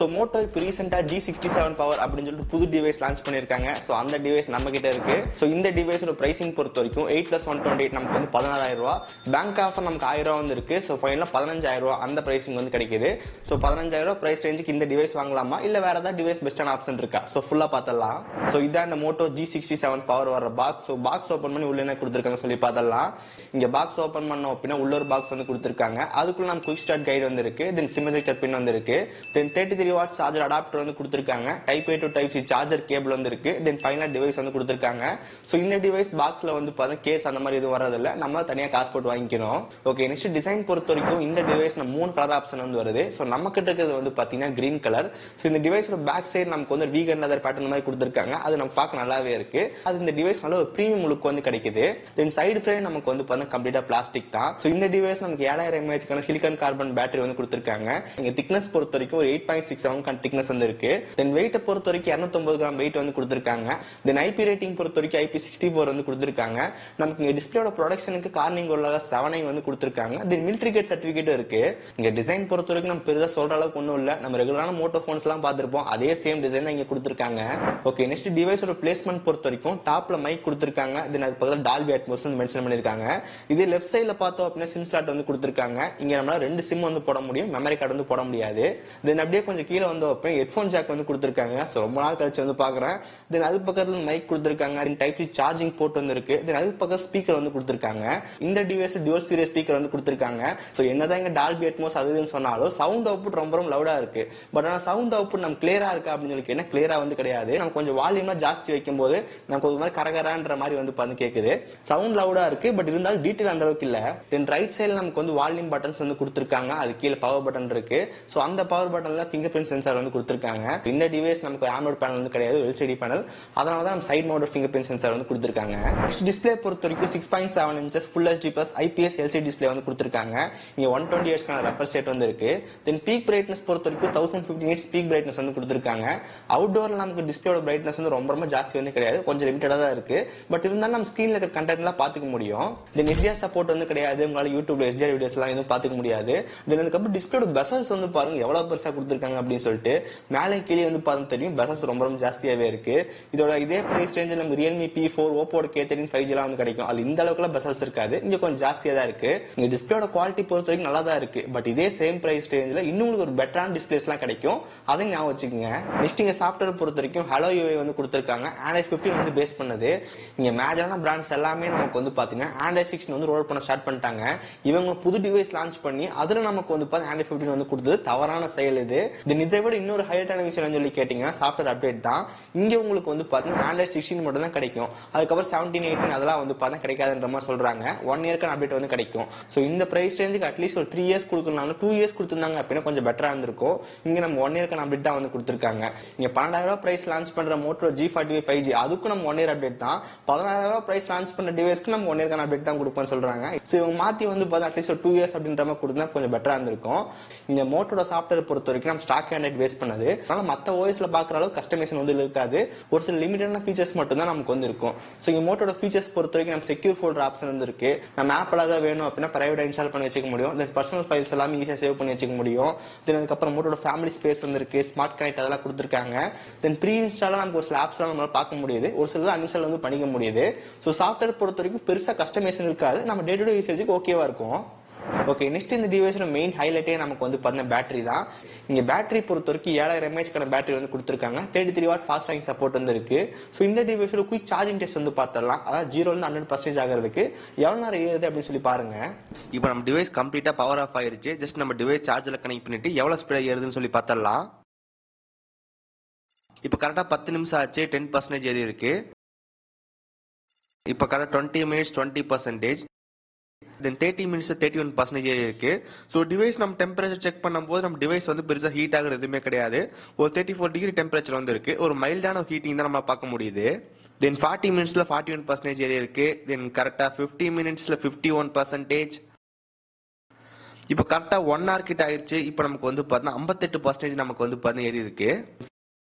So Moto இப்போ ரீசெண்டாக G67 power அப்படின்னு சொல்லிட்டு புது டிவைஸ் லான்ச் பண்ணியிருக்காங்க. ஸோ அந்த டிவைஸ் நம்ம கிட்ட இருக்கு. ஸோ இந்த டிவைஸோட பிரைசிங் பொறுத்த வரைக்கும் 8+128 நமக்கு வந்து 16,000 பேங்க் ஆஃபர் நமக்கு 1,000 வந்து இருக்கு. ஸோ ஃபைனலாக 15,000 அந்த பிரைசிங் வந்து கிடைக்குது. ஸோ 15,000 பிரைஸ் ரேஞ்சுக்கு இந்த டிவைஸ் வாங்கலாமா இல்ல வேற ஏதாவது டிவைஸ் பெஸ்டான ஆப்ஷன் இருக்கா? ஸோ ஃபுல்லா பார்த்தலாம். ஸோ இதான் இந்த மோட்டோ G67 பவர் வர பாக்ஸ். ஸோ பாக்ஸ் ஓப்பன் பண்ணி உள்ள என்ன கொடுத்துருக்காங்க சொல்லி பார்த்தலாம். இங்க பாக்ஸ் ஓப்பன் பண்ணோம் அப்படின்னா உள்ள ஒரு பாக்ஸ் வந்து கொடுத்துருக்காங்க. அதுக்குள்ள நம்ம குயிக் ஸ்டார்ட் கைடு வந்து இருக்கு. தென் சிம் எஜெக்டர் பின் வந்து இருக்கு. தென் 33 வாட் சார்ஜர் அடாப்டர் வந்து கொடுத்திருக்காங்க. Type A to type C charger cable வந்து இருக்கு. தென் ஃபைனல் டிவைஸ் வந்து கொடுத்திருக்காங்க. சோ இந்த டிவைஸ் பாக்ஸ்ல வந்து பாத்தா கேஸ் அந்த மாதிரி எதுவும் வரது இல்ல. நம்ம தனியா காசு போட்டு வாங்கிக்கணும். ஓகே, நெக்ஸ்ட் டிசைன் பொறுத்த வரைக்கும் இந்த டிவைஸ்ல 3 கலர் ஆப்ஷன் வந்து வருது. சோ நம்ம கிட்ட இருக்கிறது வந்து பாத்தீங்கன்னா கிரீன் கலர். சோ இந்த டிவைஸோட பேக் சைடு நமக்கு வந்து வீகன் லெதர் பேட்டர்ன் மாதிரி கொடுத்திருக்காங்க. அது நம்ம பார்க்க நல்லாவே இருக்கு. அது இந்த டிவைஸ் நல்ல ஒரு பிரீமியம் லுக் வந்து கிடைக்குது. தென் சைடு ஃப்ரேம் நமக்கு வந்து பாத்தா கம்ப்ளீட்டா பிளாஸ்டிக் தான். சோ இந்த டிவைஸ் நமக்கு 7000 mAh கான சிலிகான் கார்பன் பேட்டரி வந்து கொடுத்திருக்காங்க. இங்க திக்னஸ் பொறுத்த வரைக்கும் ஒரு 8.67 திக்னஸ் வந்து இருக்கு. தென் வெயிட் பொறுத்த வரைக்கும் 250 கிராம் வெயிட் வந்து கொடுத்திருக்காங்க. தென் ஐபி ரேட்டிங் பொறுத்த வரைக்கும் IP64 வந்து கொடுத்திருக்காங்க. நமக்கு இங்க டிஸ்பிளேயோட ப்ரொடக்ஷனுக்கு கார்னிங் கோரில்லா 7i வந்து கொடுத்திருக்காங்க. தென் மிலிட்டரி கிரேட் சர்டிபிகேட் இருக்கு. இங்க டிசைன் பொறுத்த வரைக்கும் நம்ம பெருசா சொல்ற அளவுக்கு ஒண்ணும் இல்ல. நம்ம ரெகுலரான மோட்டோ போன்ஸ் எல்லாம் பார்த்திருப்போம். அதே சேம் டிசைன் தான் இங்க கொடுத்திருக்காங்க. ஓகே, நெக்ஸ்ட் டிவைஸோட பிளேஸ்மெண்ட் பொறுத்த வரைக்கும் டாப்ல மைக் கொடுத்திருக்காங்க. தென் அது பக்கத்துல டால்பி அட்மோஸ் வந்து மென்ஷன் பண்ணிருக்காங்க. இதே லெஃப்ட் சைடுல பார்த்தோம் அப்படின்னா சிம் ஸ்லாட் வந்து கொடுத்திருக்காங்க. இங்க நம்மளால 2 சிம் வந்து போட முடியும். மெமரி கார்டு வந்து போட முடியாது. தென் அப்படியே கொஞ்சம் கீழே வந்து வைப்பேன் ஹெட்போன் ஜாக் வந்து கொடுத்திருக்காங்க. சோ ரொம்ப நாள் கழிச்சு வந்து பாக்குறேன். தென் அது பக்கத்துல மைக் கொடுத்திருக்காங்க. தென் டைப் சி சார்ஜிங் போர்ட் வந்து இருக்கு. தென் அது பக்கம் ஸ்பீக்கர் வந்து கொடுத்திருக்காங்க. இந்த டிவைஸ் டுவல் சீரிஸ் ஸ்பீக்கர் வந்து கொடுத்திருக்காங்க. சோ என்னதான் இங்க டால்பி அட்மோஸ் அதுன்னு சொன்னாலும் சவுண்ட் அவுட்புட் ரொம்ப ரொம்ப லவுடா இருக்கு. பட் ஆனா சவுண்ட் அவுட்புட் நம்ம கிளியரா இருக்கா அப்படின்னு சொல்லி என்ன கிளியரா வந்து கிடையாது. நம்ம கொஞ்சம் வால்யூமா ஜாஸ்தி வைக்கும் போது நமக்கு ஒரு மாதிரி கரகரான்ற மாதிரி வந்து பண்ணி கேக்குது. சவுண்ட் லவுடா இருக்கு. பட் இருந்தாலும் டீடைல் அந்த அளவுக்கு இல்ல. தென் ரைட் சைடுல நமக்கு வந்து வால்யூம் பட்டன்ஸ் வந்து கொடுத்திருக்காங்க. அது கீழே பவர் பட்டன் இருக்கு. சோ அந்த பவர் பட்டன்ல ஃபிங்கர் பிரிண்ட் சென்சார் வந்து கொடுத்திருக்காங்க. இந்த டிவைஸ் நமக்கு AMOLED பேனல் வந்து கிடையாது, LCD பேனல். அதனால தான் நம்ம side mounted finger print sensor வந்து கொடுத்திருக்காங்க. நெக்ஸ்ட் டிஸ்ப்ளே பொறுத்த வரைக்கும் 6.7 inches Full HD Plus IPS LCD display வந்து கொடுத்திருக்காங்க. இங்க 120 Hz கான ரெஃப்ரெஷ் ரேட் வந்து இருக்கு. தென் பீக் பிரைட்னஸ் பொறுத்த வரைக்கும் 1050 nits பீக் பிரைட்னஸ் வந்து கொடுத்திருக்காங்க. அவுட்டோர்ல நமக்கு டிஸ்ப்ளேயோட பிரைட்னஸ் வந்து ரொம்ப ரொம்ப ஜாஸ்தி வந்து கிடையாது, கொஞ்சம் லிமிட்டடா தான் இருக்கு. பட் இருந்தாலும் நம்ம ஸ்கிரீன்ல இருக்க கண்டென்ட் எல்லாம் பாத்துக்க முடியும். தென் HDR சப்போர்ட் வந்து கிடையாது. உங்களால யூடியூப்ல HDR வீடியோஸ் எல்லாம் எதுவும் பாத்துக்க முடியாது. தென் அதுக்கப்புறம் டிஸ்ப்ளேயோட பெசல்ஸ் வந்து பாருங்க எவ்வளவு பெருசா கொடுத்திருக்காங்க அப்படின்னு சொல்லிட்டு. மேலே கீழே வந்து பார்த்தா தெரியும் பெசல்ஸ் ரொம்ப ரொம்ப ஜாஸ்தியாவே இருக்கு. இதோட இதே பிரைஸ் ரேஞ்சில் நம்ம Realme P4, Oppo K13 5G எல்லாம் வந்து கிடைக்கும். அது இந்த அளவுக்கு பெசல்ஸ் இருக்காது, இங்க கொஞ்சம் ஜாஸ்தியா தான் இருக்கு. இங்க டிஸ்பிளேயோட குவாலிட்டி பொறுத்த வரைக்கும் நல்லா தான் இருக்கு. பட் இதே சேம் பிரைஸ் ரேஞ்சில் இன்னும் ஒரு பெட்டரான டிஸ்பிளேஸ் எல்லாம் கிடைக்கும். அதையும் ஞாபகம் வச்சுக்கோங்க. நெக்ஸ்ட் இங்க சாஃப்ட்வேர் பொறுத்த வரைக்கும் Hello UI வந்து கொடுத்திருக்காங்க. Android 15 வந்து பேஸ் பண்ணது. இங்க மேஜரான பிராண்ட்ஸ் எல்லாமே நமக்கு வந்து பாத்தீங்கன்னா Android 16 வந்து ரோல் பண்ண ஸ்டார்ட் பண்ணிட்டாங்க. இவங்க புது டிவைஸ் லான்ச் பண்ணி அதுல நமக்கு வந்து Android 15 வந்து கொடுத்தது தவறான செயல் இது. இதை விட இன்னொரு ஹைலைட்டான விஷயம் சொல்லி கேட்டீங்கன்னா சாஃப்ட்வேர் அப்டேட் தான். இங்க உங்களுக்கு வந்து பாத்தீங்கன்னா Android 16 மட்டும் தான் கிடைக்கும். அதுக்கப்புறம் 17, 18 அதெல்லாம் வந்து பார்த்தா கிடைக்காதுன்ற மாதிரி சொல்றாங்க. 1 இயர்க்கான அப்டேட் வந்து கிடைக்கும். சோ இந்த பிரைஸ் ரேஞ்சுக்கு அட்லீஸ்ட் ஒரு 3 இயர்ஸ் கொடுக்கணும். 2 இயர்ஸ் கொடுத்திருந்தாங்க அப்படின்னா கொஞ்சம் பெட்டரா இருந்திருக்கும். இங்க நம்ம 1 இயர்க்கான அப்டேட் தான் வந்து கொடுத்திருக்காங்க. இங்க 12,000 பிரைஸ் லான்ச் பண்ற Moto G45 5G அதுக்கு நம்ம 1 இயர் அப்டேட் தான். 14,000 பிரைஸ் லான்ச் பண்ண டிவைஸ்க்கு நம்ம 1 இயர்க்கான அப்டேட் தான் கொடுப்போம்னு சொல்றாங்க. சோ இவங்க மாத்தி வந்து பார்த்தா அட்லீஸ்ட் ஒரு 2 இயர்ஸ் அப்படின்ற மாதிரி கொடுத்தா கொஞ்சம் பெட்டரா இருந்திருக்கும். இந்த மோட்டோட சாஃப்ட்வேர் பொறுத்த வரைக்கும் நம்ம ஸ்டாக் ஆண்ட்ராய்ட் பேஸ் பண்ணது. அதனால மத்த OSல பாக்குற அளவுக்கு கஸ்டமைசேஷன் வந்து இருக்காது. ஒரு சில லிமிட்டடான ஃபீச்சர்ஸ் மட்டும் தான் நமக்கு வந்து இருக்கும். சோ இங்க மோட்டோட ஃபீச்சர்ஸ் பொறுத்த வரைக்கும் நம்ம செக்யூர் ஃபோல்டர் ஆப்ஷன் வந்து இருக்கு. நம்ம ஆப்ல தான் வேணும் அப்படின்னா பிரைவேட்டா இன்ஸ்டால் பண்ணி வச்சுக்க முடியும். தென் பர்சனல் ஃபைல்ஸ் எல்லாம் ஈஸியா சேவ் பண்ணி வச்சுக்க முடியும். தென் அதுக்கப்புறம் மோட்டோட ஃபேமிலி ஸ்பேஸ் வந்து இருக்கு. ஸ்மார்ட் கனெக்ட் அதெல்லாம் கொடுத்திருக்காங்க. தென் ப்ரீ இன்ஸ்டாலா நமக்கு ஒரு சில ஆப்ஸ் எல்லாம் நம்மளால பார்க்க முடியுது. ஒரு சில அன்இன்ஸ்டால் வந்து பண்ணிக்க முடியுது. சோ சாஃப்ட்வேர் பொறுத்த வரைக்கும் பெருசா கஸ்டமைசேஷன் இருக்காது. நம்ம டே டு டே யூசேஜுக்கு ஓகேவா இருக்கும். ஓகே, நெக்ஸ்ட் இந்த டிவைஸோட மெயின் ஹைலைட்டே நமக்கு வந்து பார்த்தீங்கன்னா பேட்டரி தான். இங்க பேட்டரி பொறுத்த வரைக்கும் 7000 mAh கான பேட்டரி வந்து கொடுத்திருக்காங்க. 33 வாட் ஃபாஸ்ட் சார்ஜிங் சப்போர்ட் வந்து இருக்கு. சோ இந்த டிவைஸோட குயிக் சார்ஜிங் டெஸ்ட் வந்து பார்த்தலாம். அதாவது 0 ல இருந்து 100% ஆகிறதுக்கு எவ்வளவு நேரம் ஏறுது அப்படின்னு சொல்லி பாருங்க. இப்போ நம்ம டிவைஸ் கம்ப்ளீட்டா பவர் ஆஃப் ஆயிருச்சு. ஜஸ்ட் நம்ம டிவைஸ் சார்ஜ்ல கனெக்ட் பண்ணிட்டு எவ்வளவு ஸ்பீடா ஏறுதுன்னு சொல்லி பார்த்தலாம். இப்போ கரெக்டா 10 நிமிஷம் ஆச்சு, 10% ஏறி இருக்கு. இப்போ கரெக்ட் 20 minutes 20%. தென் 30 minutes 31% ஏறி இருக்கு. ஸோ டிவைஸ் நம்ம டெம்பரேச்சர் செக் பண்ணும்போது நம்ம டிவைஸ் வந்து பெருசா ஹீட் ஆகுறது எதுவுமே கிடையாது. ஒரு 34 டிகிரி டெம்பரேச்சர் வந்து இருக்கு. ஒரு மைல்டான ஹீட்டிங் தான் நம்ம பார்க்க முடியுது. தென் 40 minutesல 41% ஏறி இருக்கு. தென் கரெக்டா 50 minutesல 51%. இப்போ கரெக்டா 1 hour கிட்ட ஆயிடுச்சு. இப்போ நமக்கு வந்து பார்த்தா 58% நமக்கு வந்து பார்த்தா ஏறி இருக்கு.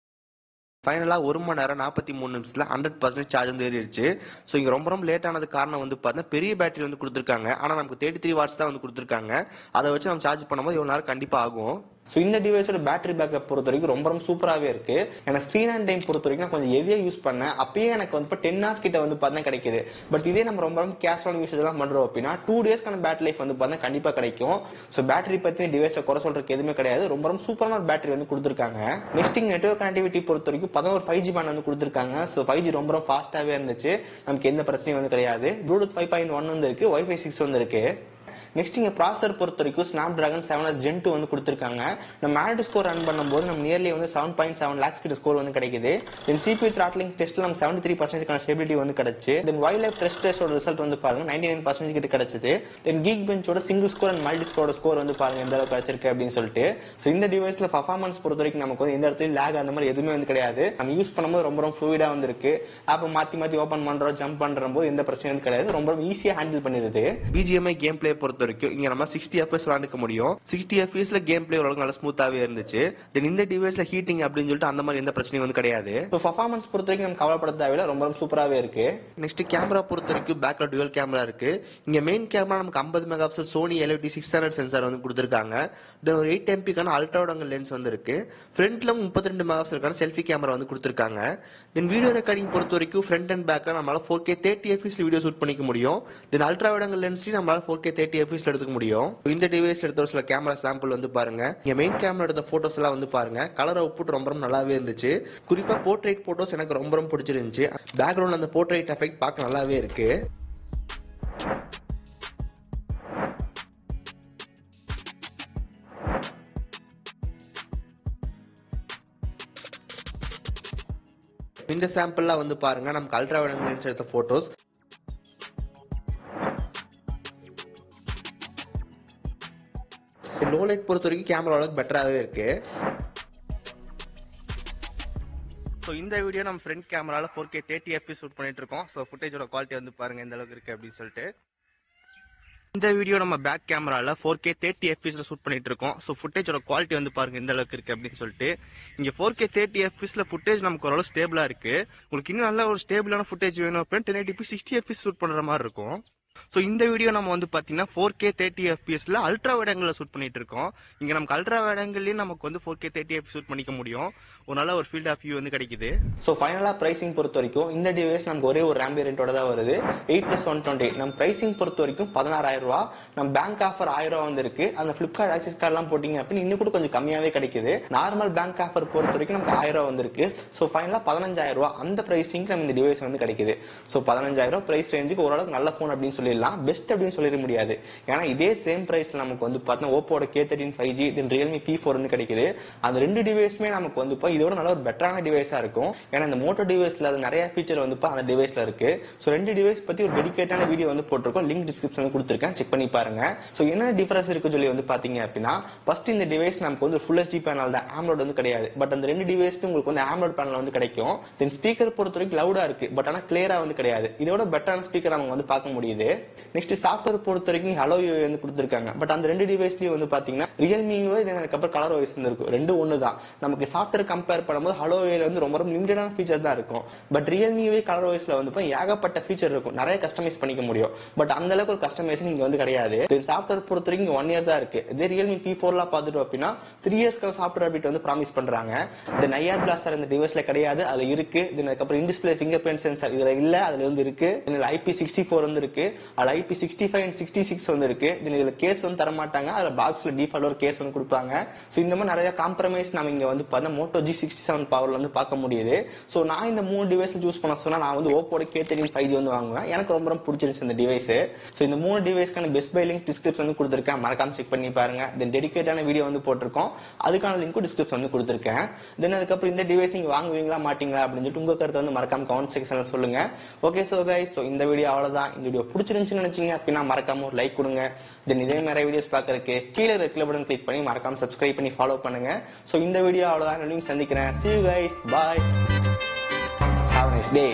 ஃபைனலா 1 மணி நேரம் 43 நிமிஷத்துல 100% சார்ஜ் வந்து ஏறிடுச்சு. ஸோ இங்க ரொம்ப ரொம்ப லேட் ஆனது காரணம் வந்து பார்த்தா பெரிய பேட்டரி வந்து கொடுத்துருக்காங்க. ஆனா நமக்கு 33 வாட்ஸ் தான் வந்து கொடுத்துருக்காங்க. அதை வச்சு நம்ம சார்ஜ் பண்ணும்போது இவ்வளவு நேரம் கண்டிப்பா ஆகும். ஸோ இந்த டிவைஸோட பேட்டரி பேக்கப் பொறுத்த வரைக்கும் ரொம்ப ரொம்ப சூப்பராகவே இருக்கு. ஏன்னா ஸ்க்ரீன் அண்ட் டைம் பொறுத்த வரைக்கும் நான் கொஞ்சம் ஹெவியாக யூஸ் பண்ணேன். அப்பயே எனக்கு வந்து இப்போ 10 hours கிட்ட வந்து பார்த்தா கிடைக்குது. பட் இதே நம்ம ரொம்ப ரொம்ப கேஷுவல் யூஸ் எல்லாம் பண்றோம் அப்படின்னா 2 daysக்கான பேட்டரி லைஃப் வந்து பார்த்தா கண்டிப்பா கிடைக்கும். ஸோ பேட்டரி பத்தி டிவைஸ்ல குறை சொல்றதுக்கு எதுவுமே கிடையாது. ரொம்ப ரொம்ப சூப்பரான ஒரு பேட்டரி வந்து கொடுத்துருக்காங்க. நெக்ஸ்ட் நெட்வொர்க் கனெக்டிவிட்டி பொறுத்த வரைக்கும் 11 5G பேண்ட் வந்து கொடுத்துருக்காங்க. ஸோ 5G ரொம்ப ரொம்ப ஃபாஸ்டாவே இருந்துச்சு. நமக்கு எந்த பிரச்சனையும் வந்து கிடையாது. ப்ளூடூத் 5.1 வந்து இருக்கு, Wi-Fi 6 வந்து இருக்கு. நெக்ஸ்ட் இங்க ப்ராசஸர் பொறுத்த வரைக்கும் Snapdragon 7s Gen 2 வந்து கொடுத்திருக்காங்க. நம்ம ஆட் ஸ்கோர் ரன் பண்ணும்போது நம்ம நியர்லி வந்து 7.7 lakhs கிட்ட ஸ்கோர் வந்து கிடைக்குது. தென் CPU throttling டெஸ்ட்ல நம்ம 73% ஸ்டெபிலிட்டி வந்து கிடைச்சு. தென் வைல்ட் லைஃப் டெஸ்டோட ரிசல்ட் வந்து பாருங்க 99% கிட்ட கிடைச்சது. தென் Geekbenchோட சிங்கிள் ஸ்கோர் அண்ட் மல்டி ஸ்கோரோட ஸ்கோர் வந்து பாருங்க எந்த அளவுக்கு கிடைச்சிருக்கு அப்படின்னு சொல்லிட்டு. சோ இந்த டிவைஸ்ல பெர்ஃபார்மன்ஸ் பொறுத்த வரைக்கும் நமக்கு வந்து எந்த இடத்துலயும் லேக் அந்த மாதிரி எதுவுமே வந்து கிடையாது. நம்ம யூஸ் பண்ணும்போது ரொம்ப ரொம்ப ஃப்ளூயிடா வந்து இருக்கு. ஆப் மாத்தி மாத்தி ஓபன் பண்றோம், ஜம்ப் பண்றோம் எந்த பிரச்சனையும் வந்து கிடையாது. ரொம்ப ஈஸியா ஹேண்டில் பண்ணிடுது. BGMI கேம் பிளே பொறுத்த வரைக்கும் இங்க நம்ம 60 FPS விளையாண்டுக்க முடியும். 60 FPS ல கேம் பிளே ஓரளவுக்கு நல்லா ஸ்மூத்தாவே இருந்துச்சு. தென் இந்த டிவைஸ்ல ஹீட்டிங் அப்படின்னு சொல்லிட்டு அந்த மாதிரி எந்த பிரச்சனையும் வந்து கிடையாது. ஸோ பர்ஃபார்மன்ஸ் பொறுத்த வரைக்கும் நம்ம கவலைப்பட தேவையில்ல, ரொம்ப சூப்பராகவே இருக்கு. நெக்ஸ்ட் கேமரா பொறுத்த வரைக்கும் பேக்ல டுவல் கேமரா இருக்கு. இங்க மெயின் கேமரா நமக்கு 50 மெகாபிக்சல் சோனி LFT 600 சென்சார் வந்து கொடுத்திருக்காங்க. தென் ஒரு 8 MP அல்ட்ரா வைட் லென்ஸ் வந்து இருக்கு. ஃப்ரண்ட்ல 32 மெகாபிக்சல் செல்ஃபி கேமரா வந்து கொடுத்திருக்காங்க. தென் வீடியோ ரெக்கார்டிங் பொறுத்த வரைக்கும் ஃப்ரண்ட் அண்ட் பேக்ல நம்மளால 4K 30 FPS வீடியோ ஷூட் பண்ணிக்க முடியும். தென் அல்ட்ரா வைட் லென்ஸ்லயும் நம்மளால 4K 30 FPS எடுத்துக்க முடியும். இந்த டிவைஸ் எடுத்த ஒரு சில கேமரா சாம்பிள் வந்து பாருங்க. இங்க மெயின் கேமரா எடுத்த போட்டோஸ் எல்லாம் வந்து பாருங்க. கலர் அவுட்புட் ரொம்ப நல்லாவே இருந்துச்சு. குறிப்பா போர்ட்ரைட் போட்டோஸ் எனக்கு ரொம்ப பிடிச்சிருந்துச்சு. பேக்ரவுண்ட்ல அந்த போர்ட்ரைட் எஃபெக்ட் பார்க்க நல்லாவே இருக்கு. இந்த சாம்பிள்லாம் வந்து பாருங்க நமக்கு அல்ட்ரா வைட் லென்ஸ் எடுத்த போட்டோஸ். லோ லைட் பொறுத்த வரைக்கும் கேமரா அளவுக்கு பெட்டராகவே இருக்கு. ஸோ இந்த வீடியோ நம்ம ஃப்ரண்ட் கேமரால 4K 30 FPS ஷூட் பண்ணிட்டு இருக்கோம். ஸோ ஃபுட்டேஜோட குவாலிட்டி வந்து பாருங்க எந்த அளவுக்கு இருக்கு அப்படின்னு சொல்லிட்டு. இந்த வீடியோ நம்ம பேக் கேமரால 4K 30 FPS ஷூட் பண்ணிட்டு இருக்கோம். ஸோ ஃபுட்டேஜோட குவாலிட்டி வந்து பாருங்க எந்த அளவுக்கு இருக்கு அப்படின்னு சொல்லிட்டு. இங்க 4K 30 FPS ஃபுட்டேஜ் நமக்கு ஓரளவு ஸ்டேபிளா இருக்கு. உங்களுக்கு இன்னும் நல்ல ஒரு ஸ்டேபிளான ஃபுட்டேஜ் வேணும் அப்படின்னு 1080p 60 FPS ஷூட் பண்ற மாதிரி இருக்கும். ஸோ இந்த வீடியோ நம்ம வந்து பாத்தீங்கன்னா 4K 30 FPS ultra wide angle shoot பண்ணிட்டு இருக்கோம். இங்க நமக்கு அல்ட்ரா வைட் ஆங்கிள்லயே நமக்கு வந்து 4K 30 FPS ஷூட் பண்ணிக்க முடியும். ஒரு நல்ல ஒரு ஃபீல்ட் ஆஃப் வியூ வந்து கிடைக்குது. ஸோ ஃபைனலா பிரைசிங் பொறுத்த வரைக்கும் இந்த டிவைஸ் நமக்கு ஒரே ஒரு ரேம் வேரியன்ட்டோட தான் வருது. 8+120. நம்ம பிரைசிங் பொறுத்த வரைக்கும் 16,000 ரூபாய். நம்ம பேங்க் ஆஃபர் 1000 ரூபாய் வந்து இருக்கு. அந்த பிளிப்கார்ட் ஆக்சிஸ் கார்டு எல்லாம் போட்டீங்க அப்படின்னு இன்னும் கூட கொஞ்சம் கம்மியாவே கிடைக்குது. நார்மல் பேங்க் ஆஃபர் பொறுத்த வரைக்கும் நமக்கு 1000 ரூபாய் வந்து இருக்கு. ஸோ ஃபைனலா 15,000 ரூபாய் அந்த பிரைசிங் நம்ம இந்த டிவைஸ் வந்து கிடைக்குது. ஸோ 15,000 ரூபாய் பிரைஸ் ரேஞ்சுக்கு ஓரளவுக்கு நல்ல போன் அப்படின்னு சொல்லிடலாம். பெஸ்ட் அப்படின்னு சொல்லிட முடியாது. ஏன்னா இதே சேம் பிரைஸ் நமக்கு வந்து பார்த்தா ஓப்போட K13 5G தென் Realme P4 வந்து கிடைக்குது. அந்த ரெண்டு டிவைஸுமே நமக்கு வந்து இதோட நல்ல ஒரு பெட்டரான டிவைஸா இருக்கும். ஏன்னா இந்த மோட்டோ டிவைஸ்ல நிறைய ஃபீச்சர் வந்து அந்த டிவைஸ்ல இருக்கு. ஸோ ரெண்டு டிவைஸ் பத்தி ஒரு டெடிகேட்டான வீடியோ வந்து போட்டிருக்கோம். லிங்க் டிஸ்கிரிப்ஷன்ல கொடுத்துருக்கேன், செக் பண்ணி பாருங்க. ஸோ என்ன டிஃபரன்ஸ் இருக்கு சொல்லி வந்து பாத்தீங்க அப்படின்னா ஃபர்ஸ்ட் இந்த டிவைஸ் நமக்கு வந்து ஃபுல் HD பேனல் தான், AMOLED வந்து கிடையாது. பட் அந்த ரெண்டு டிவைஸ்க்கு உங்களுக்கு வந்து AMOLED பேனல் வந்து கிடைக்கும். தென் ஸ்பீக்கர் பொறுத்த வரைக்கும் லவுடா இருக்கு, பட் ஆனா கிளியரா வந்து கிடையாது. இதோட பெட்டரான ஸ்பீக்கர் அவங்க வந்து பார்க்க முடியுது. நெக்ஸ்ட் சாஃப்ட்வேர் பொறுத்த வரைக்கும் ஹலோ UI வந்து கொடுத்திருக்காங்க. பட் அந்த ரெண்டு டிவைஸ்லயும் வந்து பாத்தீங்கன்னா Realme UI அதுக்கப்புறம் கலர் OS வந்து இருக்கும். ரெண்டு ஒன்னு தான். நமக்கு சாஃப்ட்வேர் கம்பேர் பண்ணும்போது ஹலோ UI வந்து ரொம்ப லிமிட்டடான ஃபீச்சர்ஸ் தான் இருக்கும். But Realme UI colour OS வந்து ஏகப்பட்ட ஃபீச்சர் இருக்கும், நிறைய கஸ்டமைஸ் பண்ணிக்க முடியும். பட் அந்த அளவுக்கு ஒரு கஸ்டமைசேஷன் இங்க வந்து கிடையாது. சாஃப்ட்வேர் பொறுத்த வரைக்கும் 1 year தான் இருக்கு. இதே Realme P4 எல்லாம் பார்த்துட்டு அப்படின்னா 3 yearsக்கான சாஃப்ட்வேர் அப்டேட் வந்து ப்ராமிஸ் பண்றாங்க. இந்த IR பிளாஸ்டர் இந்த டிவைஸ்ல கிடையாது, அதுல இருக்கு. அதுக்கப்புறம் in display finger print sensor இதுல இல்ல, அதுல வந்து இருக்கு. இதுல IP64 வந்து இருக்கு, அதுல IP65 and 66 வந்து இருக்கு. இதுல கேஸ் வந்து தர மாட்டாங்க, அதுல பாக்ஸ்ல டிஃபால்ட் ஒரு கேஸ் வந்து கொடுப்பாங்க. சோ இந்த மாதிரி நிறைய காம்ப்ரமைஸ் நம்ம இங்க வந்து பார்த்தா Moto G67 பவர்ல வந்து பார்க்க முடியுது. சோ நான் இந்த மூணு டிவைஸ் சூஸ் பண்ண சொன்னா நான் வந்து ஓப்போட K13 5G வந்து வாங்குவேன். எனக்கு ரொம்ப பிடிச்சிருந்துச்சு இந்த டிவைஸ். சோ இந்த மூணு டிவைஸ்க்கான பெஸ்ட் பை லிங்க் டிஸ்கிரிப்ஷன் வந்து கொடுத்திருக்கேன், மறக்காம செக் பண்ணி பாருங்க. தென் டெடிகேட்டான வீடியோ வந்து போட்டிருக்கோம், அதுக்கான லிங்க்கும் டிஸ்கிரிப்ஷன் வந்து கொடுத்திருக்கேன். தென் அதுக்கப்புறம் இந்த டிவைஸ் நீங்க வாங்குவீங்களா மாட்டீங்களா அப்படின்னு சொல்லிட்டு உங்க கருத்தை வந்து மறக்காம கமெண்ட் செக்ஷன்ல சொல்லுங்க. ஓகே சோ கைஸ், சோ இந்த வீடியோ அவ்வளவுதான். இந்த வீடியோ பிடிச்சிருந்துச்சுன்னு நினைச்சீங்க அப்படின்னா மறக்காம ஒரு லைக் கொடுங்க. தென் இதே மாதிரி வீடியோஸ் பார்க்கறதுக்கு கீழே ரெட் கலர் பட்டன் கிளிக் பண்ணி மறக்காம சப்ஸ்கிரைப் பண்ணி ஃபாலோ பண்ணுங்க. சோ இந்த வீடியோ அவ்வளவுதான், சந்திக்கிறேன். See you guys, bye, have a nice day.